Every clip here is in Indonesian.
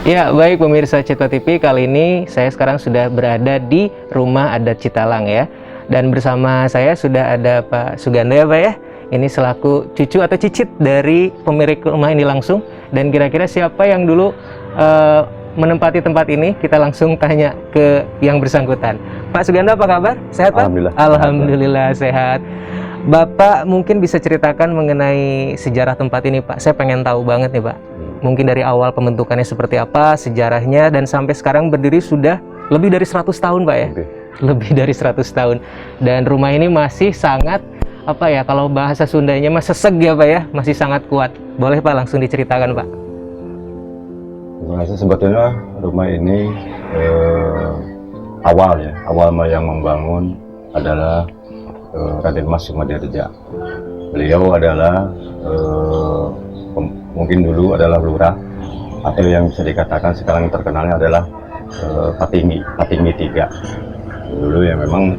Ya, baik pemirsa Citwa TV, kali ini saya sekarang sudah berada di Rumah Adat Citalang ya. Dan bersama saya sudah ada Pak Suganda ya Pak ya. Ini selaku cucu atau cicit dari pemilik rumah ini langsung. Dan kira-kira siapa yang dulu menempati tempat ini, kita langsung tanya ke yang bersangkutan. Pak Suganda, apa kabar? Sehat Pak? Alhamdulillah. Alhamdulillah sehat. Bapak mungkin bisa ceritakan mengenai sejarah tempat ini Pak. Saya pengen tahu banget nih Pak. Mungkin dari awal pembentukannya seperti apa, sejarahnya, dan sampai sekarang berdiri sudah lebih dari 100 tahun Pak ya? Lebih dari 100 tahun. Dan rumah ini masih sangat, apa ya, kalau bahasa Sundanya masih seseg ya Pak ya? Masih sangat kuat. Boleh Pak langsung diceritakan Pak? Terima kasih. Sebetulnya rumah ini awal yang membangun adalah Raden Mas Sumadirja. Beliau adalah mungkin dulu adalah lurah, atau yang bisa dikatakan sekarang terkenalnya adalah Patinggi 3. Dulu ya memang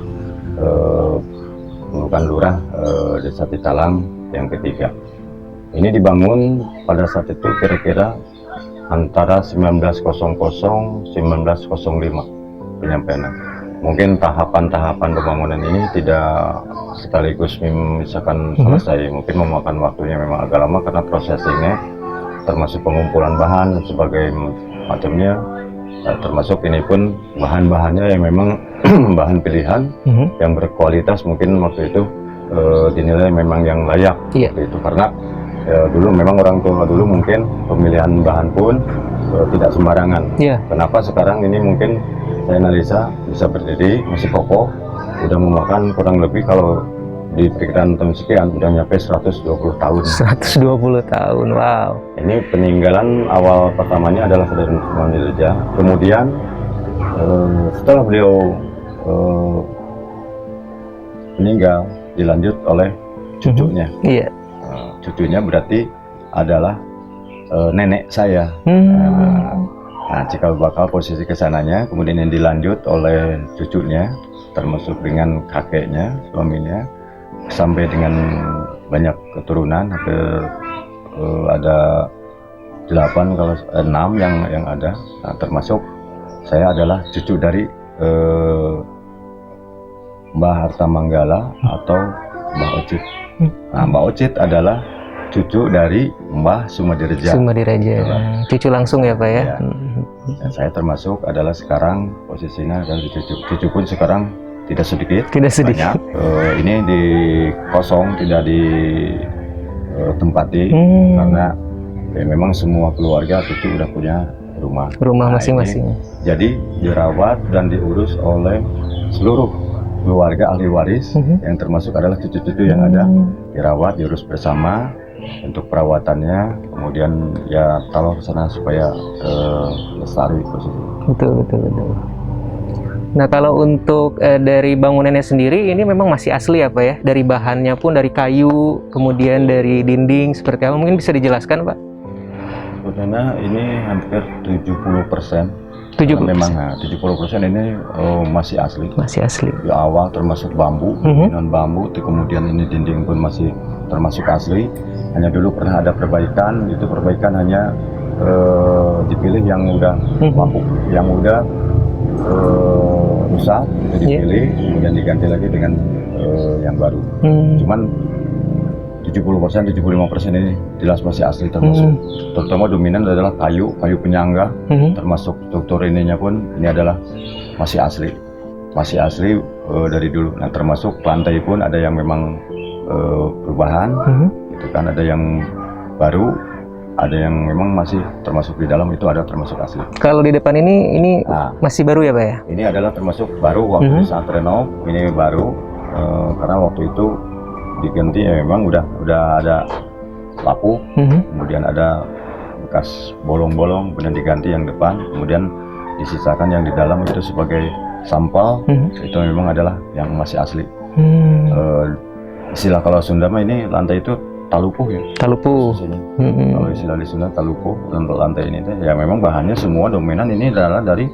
merupakan lurah Desa Citalang yang ketiga. Ini dibangun pada saat itu kira-kira antara 1900-1905 penyampaian. Mungkin tahapan-tahapan pembangunan ini tidak sekaligus misalkan selesai, mungkin memakan waktunya memang agak lama karena prosesnya termasuk pengumpulan bahan dan sebagainya macamnya, termasuk ini pun bahan-bahannya yang memang bahan pilihan yang berkualitas, mungkin waktu itu dinilai memang yang layak itu karena dulu memang orang tua dulu mungkin pemilihan bahan pun tidak sembarangan. Kenapa sekarang ini mungkin saya analisa bisa berdiri masih kokoh, udah memakan kurang lebih kalau di perkiraan tahun sekian udah nyampe 120 tahun. 120 tahun, wow. Ini peninggalan awal pertamanya adalah Raden Sumadirja. Kemudian setelah beliau meninggal dilanjut oleh cucunya. Cucunya berarti adalah nenek saya. Nah, cikal bakal posisi kesananya, kemudian yang dilanjut oleh cucunya, termasuk dengan kakeknya, suaminya, sampai dengan banyak keturunan, ada 8 kalau 6 yang ada. Nah, termasuk saya adalah cucu dari Mbah Harta Manggala atau Mbah Ocit. Nah, Mbah Ocit adalah cucu dari Mbah Sumadirja. Cucu langsung ya Pak ya? Dan saya termasuk adalah sekarang posisinya dari cucu pun sekarang tidak sedikit. Banyak. Ini di kosong, tidak ditempati karena memang semua keluarga cucu udah punya rumah masing-masing. Jadi dirawat dan diurus oleh seluruh keluarga ahli waris yang termasuk adalah cucu-cucu yang ada, dirawat, diurus bersama untuk perawatannya, kemudian ya taruh ke sana supaya lestari posisi. Betul. Nah, kalau untuk dari bangunannya sendiri ini memang masih asli ya Pak ya? Dari bahannya pun dari kayu, kemudian dari dinding seperti apa? Mungkin bisa dijelaskan Pak? Sebenarnya ini hampir 70%. 70%. Memang 70% ini masih asli. Di awal termasuk bambu, non bambu, kemudian ini dinding pun masih termasuk asli. Hanya dulu pernah ada perbaikan, itu perbaikan hanya dipilih yang udah bambu, yang udah rusak, itu dipilih, kemudian diganti lagi dengan yang baru. Cuman 70%, 75% ini jelas masih asli termasuk. Terutama dominan adalah kayu penyangga, termasuk struktur ininya pun ini adalah masih asli dari dulu. Nah, termasuk lantai pun ada yang memang perubahan, itu kan ada yang baru, ada yang memang masih termasuk di dalam itu ada termasuk asli. Kalau di depan ini masih baru ya Pak ya? Ini adalah termasuk baru waktu saat renov, ini baru karena waktu itu diganti ya memang udah ada lapu, kemudian ada bekas bolong-bolong, kemudian diganti yang depan, kemudian disisakan yang di dalam itu sebagai sampal, itu memang adalah yang masih asli. Istilah kalau Sunda mah ini lantai itu talupuh ya. Kalau istilah di Sunda talupuh untuk lantai ini ya memang bahannya semua dominan ini adalah dari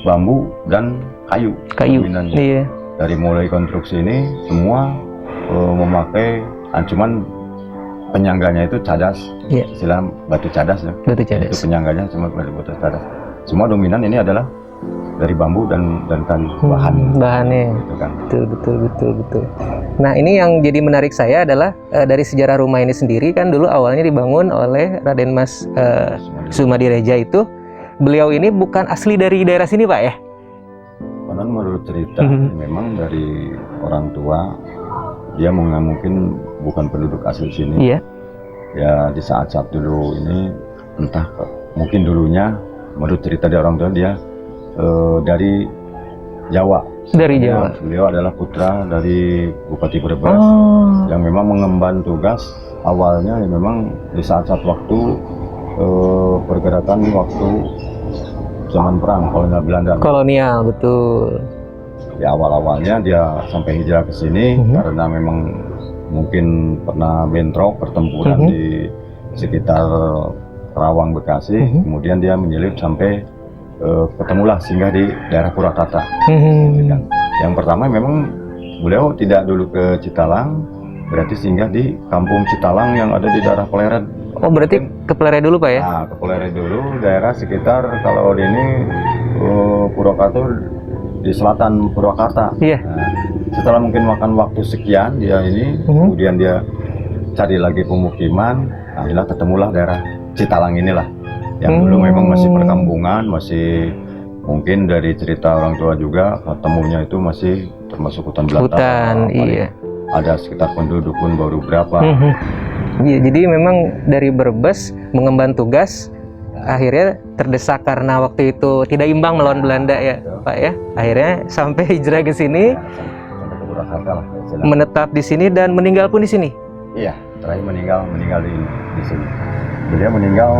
bambu dan kayu. Dominannya. Dari mulai konstruksi ini semua memakai cuman penyangganya itu cadas, Iya. istilah batu cadas ya. Batu Itu cadas. penyangganya cuma batu cadas. Semua dominan ini adalah dari bambu dan kayu bahan Bahannya. gitu kan. Betul. Nah, ini yang jadi menarik saya adalah dari sejarah rumah ini sendiri kan dulu awalnya dibangun oleh Raden Mas Sumadireja itu. Beliau ini bukan asli dari daerah sini, Pak ya? Konon menurut cerita memang dari orang tua dia mungkin bukan penduduk asli sini. Iya. Ya di saat-saat dulu ini entah mungkin dulunya menurut cerita dari orang tua dia dari Jawa. Dari Jawa. Beliau adalah putra dari Bupati Brebes Oh. yang memang mengemban tugas awalnya ya memang di saat-saat waktu pergerakan waktu zaman perang kolonial Belanda. Kolonial, betul. Di awal-awalnya dia sampai hijrah ke sini karena memang mungkin pernah bentrok pertempuran di sekitar Kerawang, Bekasi. Kemudian dia menyelip sampai ketemulah singgah di daerah Purwakarta. Gitu kan. Yang pertama memang beliau tidak dulu ke Citalang, berarti singgah di kampung Citalang yang ada di daerah Pleret. Oh, berarti ke Pleret dulu, Pak ya? Nah, ke Pleret dulu, daerah sekitar kalau di ini Purwakarta di selatan Purwakarta. Iya. Nah, setelah mungkin makan waktu sekian dia ini, kemudian dia cari lagi pemukiman, akhirnya ketemulah daerah Citalang inilah, yang dulu memang masih perkampungan, masih mungkin dari cerita orang tua juga ketemunya itu masih termasuk hutan belantara. Hutan, iya. Ada sekitar penduduk pun baru berapa. Iya, jadi memang dari Brebes mengemban tugas, akhirnya terdesak karena waktu itu tidak imbang melawan Belanda ya, Pak ya. Akhirnya sampai hijrah ke sini, Sampai ke Purwakarta lah. menetap di sini dan meninggal pun di sini. Iya, terakhir meninggal di sini. Beliau meninggal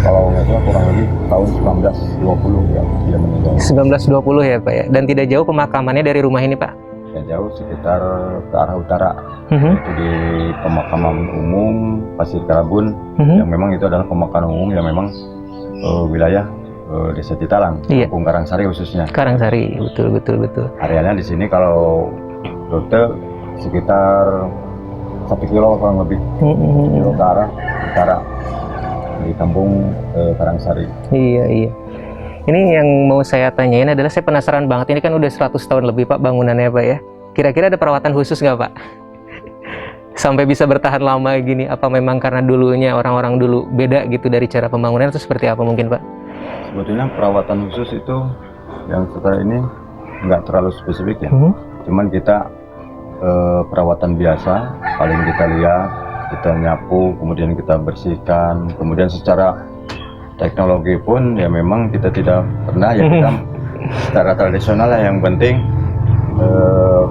kalau nggak salah kurang lebih tahun 1920 ya dia meninggal. 1920 ya, Pak ya. Dan tidak jauh pemakamannya dari rumah ini, Pak. Ya jauh sekitar ke arah utara, itu di pemakaman umum Pasir Karabun, yang memang itu adalah pemakaman umum yang memang wilayah Desa Citalang, Iya. Kampung Karangsari khususnya. Karangsari, betul. Arealnya di sini kalau rute sekitar 1 kilo kurang lebih, 1 kilo ke arah utara di Kampung Karangsari. Iya. Ini yang mau saya tanyain adalah saya penasaran banget, ini kan udah 100 tahun lebih Pak bangunannya Pak ya. Kira-kira ada perawatan khusus nggak Pak? Sampai bisa bertahan lama gini, apa memang karena dulunya orang-orang dulu beda gitu dari cara pembangunan atau seperti apa mungkin Pak? Sebetulnya perawatan khusus itu yang setelah ini nggak terlalu spesifik ya. Cuman kita perawatan biasa, paling kita lihat, kita nyapu, kemudian kita bersihkan, kemudian secara teknologi pun ya memang kita tidak pernah ya kita secara tradisional lah yang penting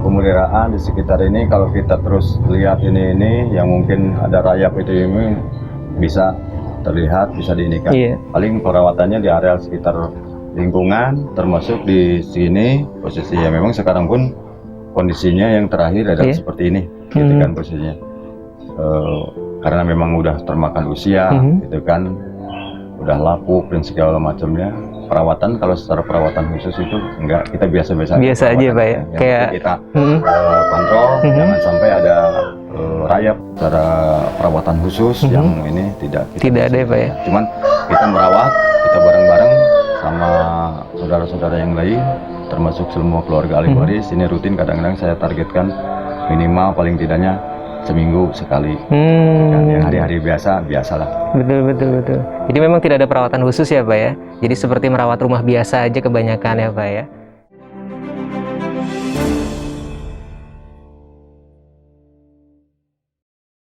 pemeliharaan di sekitar ini kalau kita terus lihat ini yang mungkin ada rayap itu ini bisa terlihat bisa diinikan. Paling perawatannya di areal sekitar lingkungan termasuk di sini posisi ya memang sekarang pun kondisinya yang terakhir adalah seperti ini gitu kan posisinya karena memang udah termakan usia gitu kan udah lapuk dan segala macamnya. Perawatan kalau secara perawatan khusus itu enggak, kita biasa-biasa aja Pak ya, kayak kita kontrol jangan sampai ada rayap. Secara perawatan khusus yang ini tidak ada ya Pak ya, cuman kita merawat, kita bareng-bareng sama saudara-saudara yang lain termasuk semua keluarga ahli waris. Ini rutin, kadang-kadang saya targetkan minimal paling tidaknya seminggu sekali. Kan yang hari-hari biasalah. Betul. Jadi memang tidak ada perawatan khusus ya Pak ya. Jadi seperti merawat rumah biasa aja kebanyakan ya Pak ya.